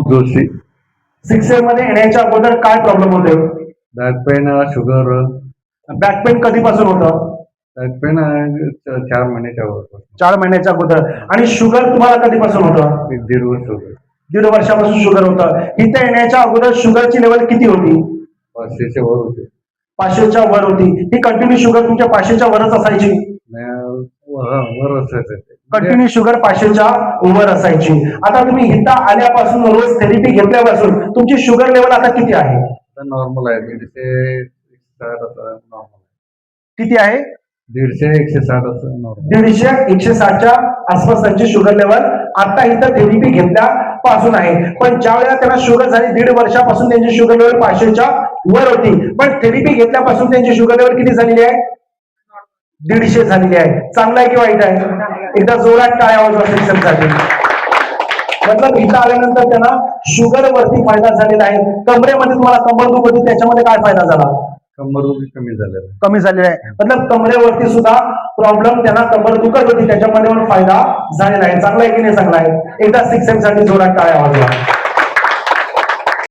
Anup Joshi. 6M मध्ये येण्याच्या अगोदर काय प्रॉब्लेम होते? Back pain, sugar. Back pain कधीपासून होतं? बॅक पेन 4 महिन्याच्या वर. 4 महिन्याच्या अगोदर. आणि शुगर तुम्हाला कधीपासून होतं? 1.5 वर्ष होतं. 1.5 वर्षापासून शुगर होतं. इथे येण्याच्या अगोदर शुगरची लेवल किती होती? 500च्या वर होते. 500च्या वर होती. ही कंटिन्यू शुगर तुमच्या 500च्या वरच असायची? वर असायचं. कंटिन्यू शुगर 500च्या वर असायची. आता तुम्ही इथं आल्यापासून रोज थेरपी घेतल्यापासून तुमची शुगर लेवल आता किती आहे? नॉर्मल आहे. 150 नॉर्मल. किती आहे? 150-160 असं नॉर्मल. 150-160च्या आसपास त्यांची शुगर लेवल आता इथं थेरपी घेतल्यापासून आहे. पण ज्या वेळेला त्यांना शुगर झाली 1.5 वर्षापासून त्यांची शुगर लेवल 500च्या वर होती. पण थेरपी घेतल्यापासून त्यांची शुगर लेवल किती झालेली आहे? 150 झालेली आहे. चांगलं आहे की वाईट आहे? एकदा जोरात टाळ्या वाजवा शिक्षणासाठी. मतलब इथं आल्यानंतर त्यांना शुगर वरती फायदा झालेला आहे. कमरेमध्ये तुम्हाला कंबरदुख होती, त्याच्यामध्ये काय फायदा झाला? कंबरदुखी कमी झालेला आहे. मतलब कमरेवरती सुद्धा प्रॉब्लेम त्यांना कंबर दुखत होती, त्याच्यामध्ये फायदा झालेला आहे. चांगला आहे की नाही चांगला आहे? एकदा 6M साठी जोरात टाळ्या वाजवा.